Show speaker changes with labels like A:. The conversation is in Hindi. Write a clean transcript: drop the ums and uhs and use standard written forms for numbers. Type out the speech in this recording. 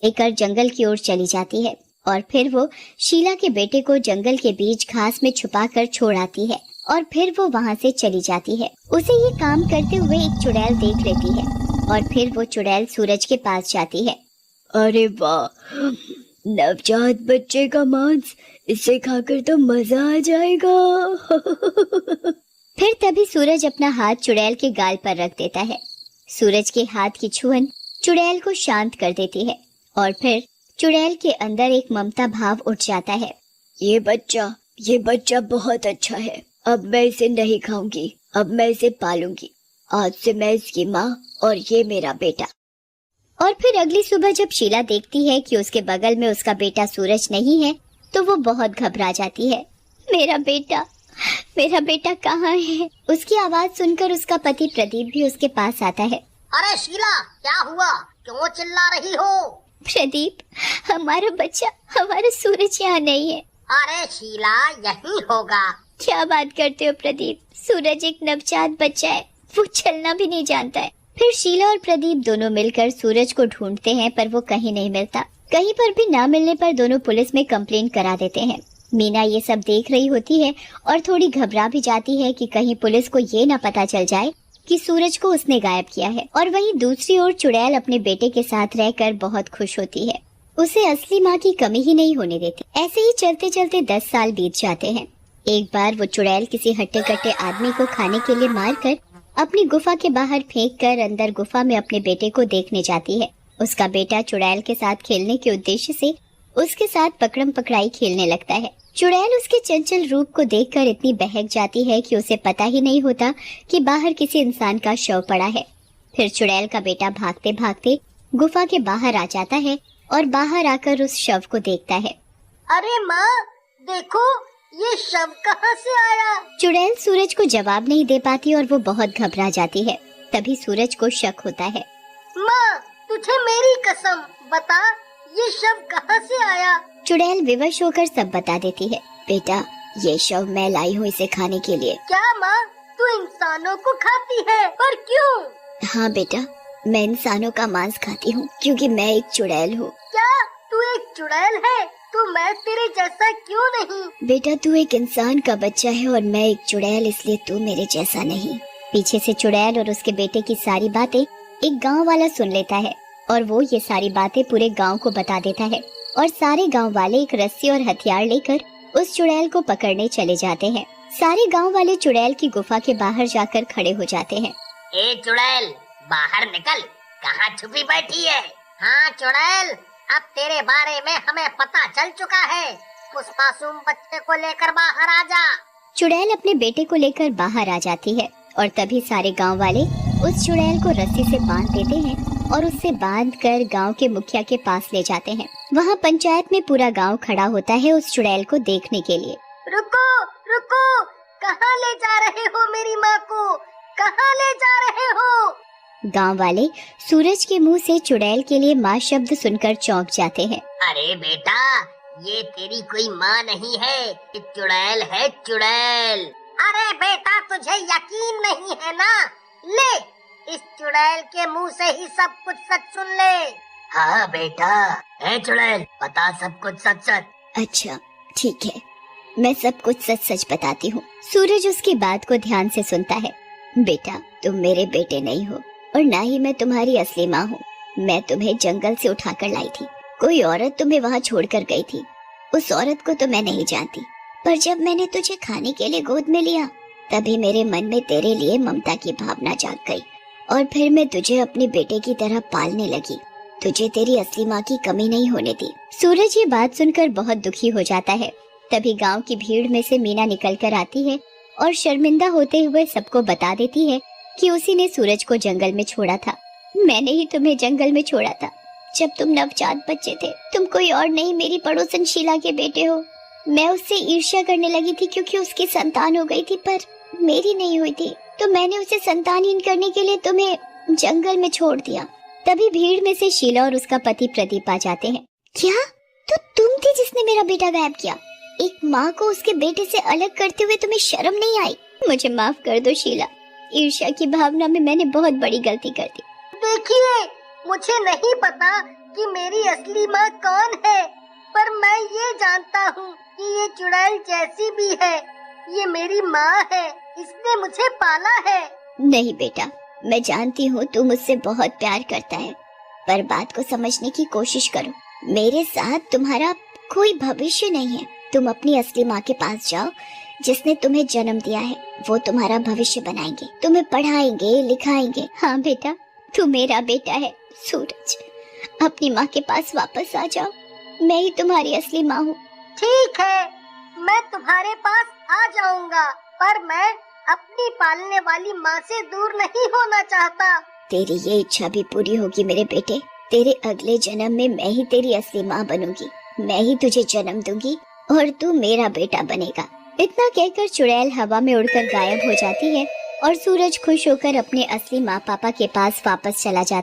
A: लेकर जंगल की ओर चली जाती है और फिर वो शीला के बेटे को जंगल के बीच घास में छुपाकर छोड़ आती है और फिर वो वहाँ से चली जाती है। उसे ये काम करते हुए एक चुड़ैल देख लेती है और फिर वो चुड़ैल सूरज के पास जाती है।
B: अरे वाह, नवजात बच्चे का मांस, इसे खाकर तो मजा आ जाएगा।
A: फिर तभी सूरज अपना हाथ चुड़ैल के गाल पर रख देता है। सूरज के हाथ की छुअन चुड़ैल को शांत कर देती है और फिर चुड़ैल के अंदर एक ममता भाव उठ जाता है।
B: ये बच्चा बहुत अच्छा है। अब मैं इसे नहीं खाऊंगी, अब मैं इसे पालूंगी। आज से मैं इसकी माँ और ये मेरा बेटा।
A: और फिर अगली सुबह जब शीला देखती है कि उसके बगल में उसका बेटा सूरज नहीं है तो वो बहुत घबरा जाती है। मेरा बेटा कहाँ है? उसकी आवाज सुनकर उसका पति प्रदीप भी उसके पास आता है।
C: अरे शीला, क्या हुआ? क्यों चिल्ला रही हो?
A: प्रदीप, हमारा बच्चा, हमारा सूरज यहाँ नहीं है।
C: अरे शीला, यही होगा।
A: क्या बात करते हो प्रदीप? सूरज एक नवजात बच्चा है, वो चलना भी नहीं जानता है। फिर शीला और प्रदीप दोनों मिलकर सूरज को ढूंढते हैं पर वो कहीं नहीं मिलता। कहीं पर भी ना मिलने पर दोनों पुलिस में कंप्लेंट करा देते हैं। मीना ये सब देख रही होती है और थोड़ी घबरा भी जाती है कि कहीं पुलिस को ये ना पता चल जाए कि सूरज को उसने गायब किया है। और वहीं दूसरी ओर चुड़ैल अपने बेटे के साथ रहकर बहुत खुश होती है। उसे असली माँ की कमी ही नहीं होने देती। ऐसे ही चलते चलते 10 साल बीत जाते हैं। एक बार वो चुड़ैल किसी हट्टे कट्टे आदमी को खाने के लिए मारकर अपनी गुफा के बाहर फेंक कर अंदर गुफा में अपने बेटे को देखने जाती है। उसका बेटा चुड़ैल के साथ खेलने के उद्देश्य से उसके साथ पकड़म पकड़ाई खेलने लगता है। चुड़ैल उसके चंचल रूप को देखकर इतनी बहक जाती है कि उसे पता ही नहीं होता कि बाहर किसी इंसान का शव पड़ा है। फिर चुड़ैल का बेटा भागते भागते गुफा के बाहर आ जाता है और बाहर आकर उस शव को देखता है।
C: अरे माँ, देखो ये शव कहाँ से आया?
A: चुड़ैल सूरज को जवाब नहीं दे पाती और वो बहुत घबरा जाती है। तभी सूरज को शक होता है।
C: माँ, तुझे मेरी कसम बता, ये शव कहाँ से आया?
A: चुड़ैल विवश होकर सब बता देती है।
B: बेटा, ये शव मैं लाई हूँ इसे खाने के लिए।
C: क्या माँ, तू इंसानों को खाती है? और क्यों?
B: हाँ बेटा, मैं इंसानों का मांस खाती हूँ क्योंकि मैं एक चुड़ैल हूँ।
C: क्या तू एक चुड़ैल है? तो मैं तेरे जैसा क्यों नहीं?
B: बेटा, तू एक इंसान का बच्चा है और मैं एक चुड़ैल, इसलिए तू मेरे जैसा नहीं।
A: पीछे से चुड़ैल और उसके बेटे की सारी बातें एक गांव वाला सुन लेता है और वो ये सारी बातें पूरे गांव को बता देता है। और सारे गांव वाले एक रस्सी और हथियार लेकर उस चुड़ैल को पकड़ने चले जाते हैं। सारे गांव वाले चुड़ैल की गुफा के बाहर जाकर खड़े हो जाते हैं।
C: ए चुड़ैल, बाहर निकल, कहाँ छुपी बैठी है? हाँ चुड़ैल, अब तेरे बारे में हमें पता चल चुका है। उस मासूम बच्चे को लेकर बाहर आ जा।
A: चुड़ैल अपने बेटे को लेकर बाहर आ जाती है और तभी सारे गांव वाले उस चुड़ैल को रस्सी से बांध देते हैं और उससे बांधकर गांव के मुखिया के पास ले जाते हैं। वहां पंचायत में पूरा गांव खड़ा होता है उस चुड़ैल को देखने के लिए।
C: रुको रुको, कहाँ ले जा रहे हो मेरी माँ को? कहाँ ले जा रहे हो?
A: गांव वाले सूरज के मुंह से चुड़ैल के लिए माँ शब्द सुनकर चौंक जाते हैं।
C: अरे बेटा, ये तेरी कोई माँ नहीं है, ये चुड़ैल है, चुड़ैल। अरे बेटा, तुझे यकीन नहीं है ना? ले, इस चुड़ैल के मुंह से ही सब कुछ सच सुन ले। हाँ बेटा, है चुड़ैल, बता सब कुछ सच सच।
B: अच्छा ठीक है, मैं सब कुछ सच सच बताती हूँ।
A: सूरज उसकी बात को ध्यान से सुनता है।
B: बेटा, तुम मेरे बेटे नहीं हो और ना ही मैं तुम्हारी असली माँ हूँ। मैं तुम्हें जंगल से उठाकर लाई थी। कोई औरत तुम्हें वहाँ छोड़कर गई थी। उस औरत को तो मैं नहीं जानती, पर जब मैंने तुझे खाने के लिए गोद में लिया तभी मेरे मन में तेरे लिए ममता की भावना जाग गई और फिर मैं तुझे अपने बेटे की तरह पालने लगी। तुझे तेरी असली माँ की कमी नहीं होने दी।
A: सूरज ये बात सुनकर बहुत दुखी हो जाता है। तभी गांव की भीड़ में से मीना निकल कर आती है और शर्मिंदा होते हुए सबको बता देती है कि उसी ने सूरज को जंगल में छोड़ा था। मैंने ही तुम्हें जंगल में छोड़ा था जब तुम नवजात बच्चे थे। तुम कोई और नहीं, मेरी पड़ोसन शीला के बेटे हो। मैं उससे ईर्ष्या करने लगी थी क्योंकि उसकी संतान हो गई थी, पर मेरी नहीं हुई थी, तो मैंने उसे संतानहीन करने के लिए तुम्हें जंगल में छोड़ दिया। तभी भीड़ में से शीला और उसका पति प्रदीप आ जाते हैं। क्या? तो तुम थी जिसने मेरा बेटा गायब किया? एक माँ को उसके बेटे से अलग करते हुए तुम्हें शर्म नहीं आई? मुझे माफ कर दो शीला, ईर्ष्या की भावना में मैंने बहुत बड़ी गलती कर दी।
C: देखिए, मुझे नहीं पता कि मेरी असली माँ कौन है, पर मैं ये जानता हूँ कि ये चुड़ैल जैसी भी है, ये मेरी माँ है, इसने मुझे पाला है।
B: नहीं बेटा, मैं जानती हूँ तू मुझसे बहुत प्यार करता है, पर बात को समझने की कोशिश करो। मेरे साथ तुम्हारा कोई भविष्य नहीं है। तुम अपनी असली माँ के पास जाओ, जिसने तुम्हें जन्म दिया है। वो तुम्हारा भविष्य बनाएंगे, तुम्हें पढ़ाएंगे, लिखाएंगे।
A: हाँ बेटा, तू मेरा बेटा है। सूरज, अपनी माँ के पास वापस आ जाओ, मैं ही तुम्हारी असली माँ हूँ।
C: ठीक है, मैं तुम्हारे पास आ जाऊंगा, पर मैं अपनी पालने वाली माँ से दूर नहीं होना चाहता।
B: तेरी ये इच्छा भी पूरी होगी मेरे बेटे। तेरे अगले जन्म में मैं ही तेरी असली माँ बनूंगी, मैं ही तुझे जन्म दूंगी और तू मेरा बेटा बनेगा।
A: इतना कहकर चुड़ैल हवा में उड़कर गायब हो जाती है और सूरज खुश होकर अपने असली माँ पापा के पास वापस चला जाता है।